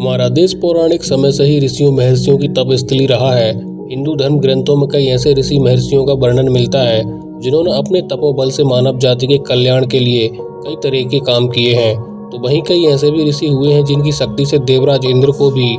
हमारा देश पौराणिक समय से ही ऋषियों महर्षियों की तपस्थली रहा है। हिंदू धर्म ग्रंथों में कई ऐसे ऋषि महर्षियों का वर्णन मिलता है जिन्होंने अपने तपोबल से मानव जाति के कल्याण के लिए कई तरह के काम किए हैं। तो वहीं कई ऐसे भी ऋषि हुए हैं जिनकी शक्ति से देवराज इंद्र को भी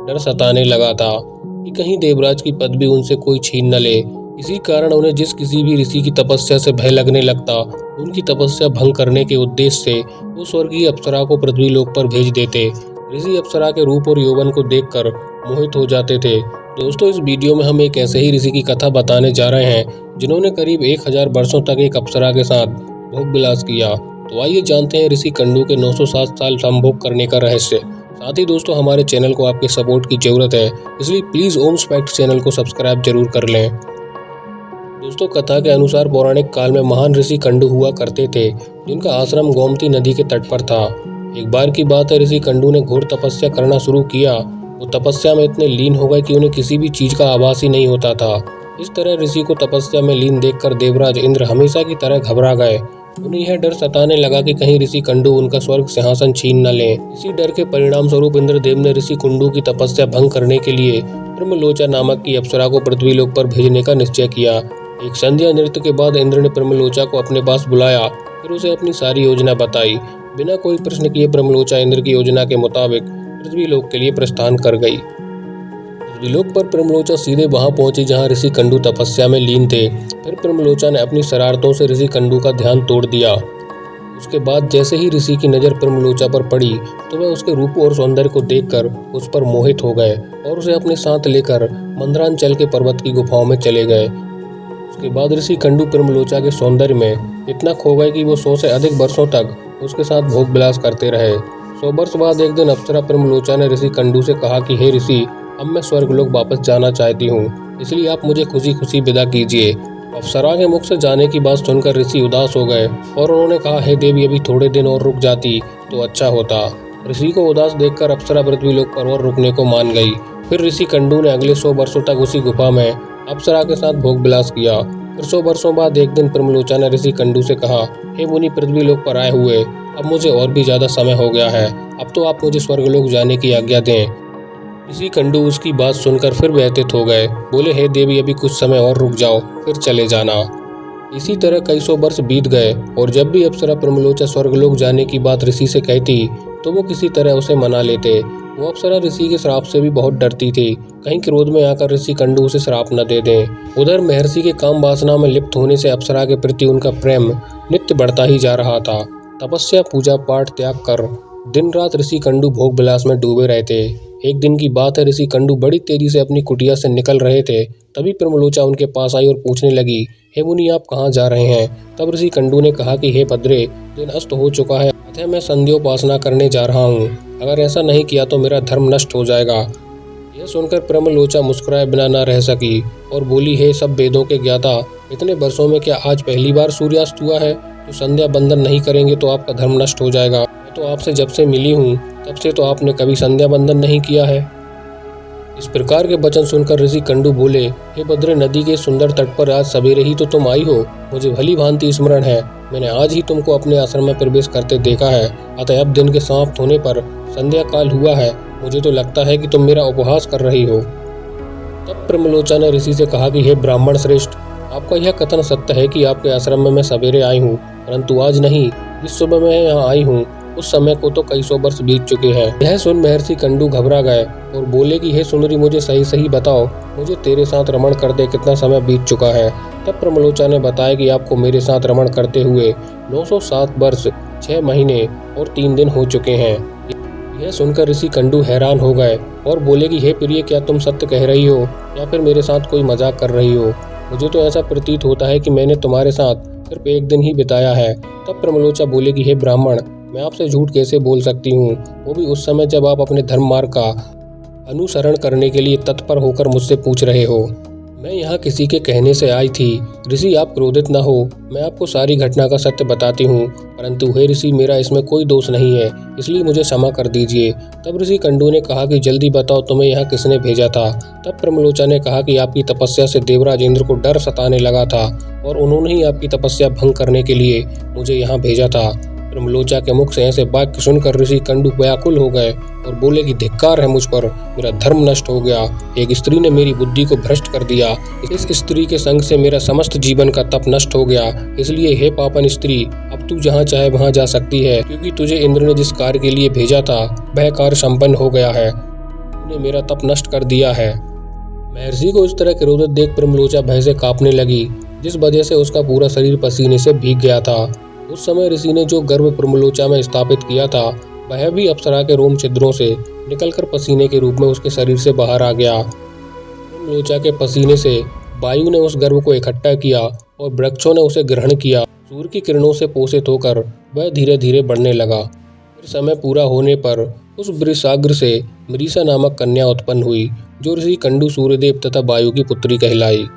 डर सताने लगा था कि कहीं देवराज की पदवी उनसे कोई छीन न ले। इसी कारण उन्हें जिस किसी भी ऋषि की तपस्या से भय लगने लगता, उनकी तपस्या भंग करने के उद्देश्य से वो स्वर्गीय अप्सरा को पृथ्वी लोक पर भेज देते। ऋषि अप्सरा के रूप और यौवन को देखकर मोहित हो जाते थे। दोस्तों, इस वीडियो में हम एक ऐसे ही ऋषि की कथा बताने जा रहे हैं जिन्होंने करीब 1000 वर्षों तक एक अप्सरा के साथ भोग विलास किया। तो आइए जानते हैं ऋषि कंडू के 907 साल संभोग करने का रहस्य। साथ ही दोस्तों, हमारे चैनल को आपके सपोर्ट की जरूरत है, इसलिए प्लीज ओम स्पेक्ट चैनल को सब्सक्राइब जरूर कर लें। दोस्तों, कथा के अनुसार पौराणिक काल में महान ऋषि कंडू हुआ करते थे जिनका आश्रम गोमती नदी के तट पर था। एक बार की बात है, ऋषि कंडू ने घोर तपस्या करना शुरू किया। वो तपस्या में इतने लीन हो गए कि उन्हें किसी भी चीज का आभास ही नहीं होता था। इस तरह ऋषि को तपस्या में लीन देखकर देवराज इंद्र हमेशा की तरह घबरा गए। उन्हें यह डर सताने लगा कि कहीं ऋषि कंडू उनका स्वर्ग सिंहासन छीन न ले। इसी डर के परिणाम स्वरूप इंद्रदेव ने ऋषि कंडू की तपस्या भंग करने के लिए ब्रह्मलोचा नामक की अप्सरा को पृथ्वी लोक पर भेजने का निश्चय किया। एक संध्या नृत्य के बाद इंद्र ने ब्रह्मलोचा को अपने पास बुलाया, फिर उसे अपनी सारी योजना बताई। बिना कोई प्रश्न किए ब्रह्मलोचा इंद्र की योजना के मुताबिक पृथ्वी लोक के लिए प्रस्थान कर गई। पृथ्वी लोक पर ब्रह्मलोचा सीधे वहां पहुंची जहां ऋषि कंडू तपस्या में लीन थे। फिर ब्रह्मलोचा ने अपनी शरारतों से ऋषि कंडू का ध्यान तोड़ दिया। उसके बाद जैसे ही ऋषि की नजर ब्रह्मलोचा पर पड़ी तो वह उसके रूप और सौंदर्य को देखकर उस पर मोहित हो गए और उसे अपने साथ लेकर मंदरांचल के पर्वत की गुफाओं में चले गए। उसके बाद ऋषि कंडू ब्रह्मलोचा के सौंदर्य में इतना खो गए कि वो 100 से अधिक वर्षों तक उसके साथ भोग विलास करते रहे। 100 वर्ष बाद एक दिन अप्सरा ब्रह्मलोचा ने ऋषि कंडू से कहा कि हे ऋषि, अब मैं स्वर्गलोक वापस जाना चाहती हूँ, इसलिए आप मुझे खुशी खुशी विदा कीजिए। अप्सरा के मुख से जाने की बात सुनकर ऋषि उदास हो गए और उन्होंने कहा, हे देवी, अभी थोड़े दिन और रुक जाती तो अच्छा होता। ऋषि को उदास देखकर अप्सरा पृथ्वी लोक पर और रुकने को मान गई। फिर ऋषि कंडू ने अगले 100 वर्षों तक उसी गुफा में अप्सरा के साथ भोग विलास किया। फिर 100 वर्षों बाद एक दिन ब्रह्मलोचा ने ऋषि कंडू से कहा, हे मुनि, पृथ्वी लोक पर आए हुए अब मुझे और भी ज्यादा समय हो गया है, अब तो आप मुझे स्वर्गलोक जाने की आज्ञा दें। ऋषि कंडू उसकी बात सुनकर फिर व्यथित हो गए। बोले, हे देवी, अभी कुछ समय और रुक जाओ, फिर चले जाना। इसी तरह कई 100 वर्ष बीत गए और जब भी अप्सरा ब्रह्मलोचा स्वर्गलोक जाने की बात ऋषि से कहती तो वो किसी तरह उसे मना लेते। वो अप्सरा ऋषि के श्राप से भी बहुत डरती थी, कहीं क्रोध में आकर ऋषि कंडू उसे श्राप न दे दें। उधर महर्षि के काम वासना में लिप्त होने से अप्सरा के प्रति उनका प्रेम नित्य बढ़ता ही जा रहा था। तपस्या, पूजा पाठ त्याग कर दिन रात ऋषि कंडू भोग विलास में डूबे रहते। एक दिन की बात है, ऋषि कंडू बड़ी तेजी से अपनी कुटिया से निकल रहे थे। तभी ब्रह्मलोचा उनके पास आई और पूछने लगी, हे मुनि, आप कहाँ जा रहे हैं? तब ऋषि कंडू ने कहा कि हे भद्रे, दिन अस्त हो चुका है, अतः मैं संध्योपासना करने जा रहा हूँ। अगर ऐसा नहीं किया तो मेरा धर्म नष्ट हो जाएगा। यह सुनकर ब्रह्मलोचा मुस्कुराए बिना न रह सकी और बोली, हे सब वेदों के ज्ञाता, इतने वर्षों में क्या आज पहली बार सूर्यास्त हुआ है? तो संध्या बंदन नहीं करेंगे तो आपका धर्म नष्ट हो जाएगा। मैं तो आपसे जब से मिली हूँ तब से तो आपने कभी संध्या बंदन नहीं किया है। इस प्रकार के वचन सुनकर ऋषि कंडू बोले, हे भद्रे, नदी के सुंदर तट पर आज सवेरे ही तो तुम आई हो। मुझे भली भांति स्मरण है, मैंने आज ही तुमको अपने आश्रम में प्रवेश करते देखा है। अतः अब दिन के समाप्त होने पर संध्या काल हुआ है, मुझे तो लगता है कि तुम मेरा उपहास कर रही हो। तब ब्रह्मलोचा ने ऋषि से कहा कि हे ब्राह्मण श्रेष्ठ, आपका यह कथन सत्य है कि आपके आश्रम में मैं सवेरे आई हूँ, परंतु आज नहीं, जिस सुबह मैं यहाँ आई हूँ उस समय को तो कई 100 वर्ष बीत चुके हैं। यह सुन महर्षि कंडू घबरा गए और बोले कि हे सुंदरी, मुझे सही सही बताओ, मुझे तेरे साथ रमण करते कितना समय बीत चुका है। तब ब्रह्मलोचा ने बताया कि आपको मेरे साथ रमण करते हुए 907 वर्ष 6 महीने और 3 दिन हो चुके हैं। यह सुनकर ऋषि कंडू हैरान हो गए और बोले कि हे प्रिय, क्या तुम सत्य कह रही हो या फिर मेरे साथ कोई मजाक कर रही हो? मुझे तो ऐसा प्रतीत होता है कि मैंने तुम्हारे साथ सिर्फ एक दिन ही बिताया है। तब ब्रह्मलोचा बोले कि हे ब्राह्मण, मैं आपसे झूठ कैसे बोल सकती हूँ, वो भी उस समय जब आप अपने धर्म मार्ग का अनुसरण करने के लिए तत्पर होकर मुझसे पूछ रहे हो। मैं यहाँ किसी के कहने से आई थी। ऋषि, आप क्रोधित न हो, मैं आपको सारी घटना का सत्य बताती हूँ, परंतु हे ऋषि, मेरा इसमें कोई दोष नहीं है, इसलिए मुझे क्षमा कर दीजिए। तब ऋषि कंडू ने कहा कि जल्दी बताओ, तुम्हें यहाँ किसने भेजा था? तब ब्रह्मलोचा ने कहा कि आपकी तपस्या से देवराज इंद्र को डर सताने लगा था और उन्होंने ही आपकी तपस्या भंग करने के लिए मुझे यहाँ भेजा था। ब्रह्मलोचा के मुख से ऐसे वाक्य सुनकर ऋषि कंडू व्याकुल हो गए और बोले कि धिक्कार है मुझ पर, मेरा धर्म नष्ट हो गया। एक स्त्री ने मेरी बुद्धि को भ्रष्ट कर दिया। इस स्त्री के संग से मेरा समस्त जीवन का तप नष्ट हो गया। इसलिए हे पापन स्त्री, अब तू जहाँ चाहे वहाँ जा सकती है, क्योंकि तुझे इंद्र ने जिस कार्य के लिए भेजा था वह कार्य संपन्न हो गया है। तूने मेरा तप नष्ट कर दिया है। महर्षि को इस तरह क्रोधित देख ब्रह्मलोचा भय से कांपने लगी, जिस वजह से उसका पूरा शरीर पसीने से भीग गया था। उस समय ऋषि ने जो गर्भ ब्रह्मलोचा में स्थापित किया था वह भी अप्सरा के रोम छिद्रों से निकलकर पसीने के रूप में उसके शरीर से बाहर आ गया। ब्रह्मलोचा के पसीने से वायु ने उस गर्भ को इकट्ठा किया और वृक्षों ने उसे ग्रहण किया। सूर्य की किरणों से पोषित होकर वह धीरे धीरे बढ़ने लगा। फिर समय पूरा होने पर उस वृषाग्र से मरीसा नामक कन्या उत्पन्न हुई, जो ऋषि कंडू, सूर्यदेव तथा वायु की पुत्री कहलाई।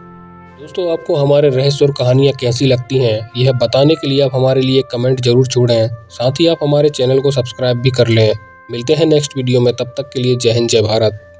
दोस्तों, आपको हमारे रहस्य और कहानियाँ कैसी लगती हैं, यह बताने के लिए आप हमारे लिए एक कमेंट जरूर छोड़ें। साथ ही आप हमारे चैनल को सब्सक्राइब भी कर लें। मिलते हैं नेक्स्ट वीडियो में, तब तक के लिए जय हिंद, जय भारत।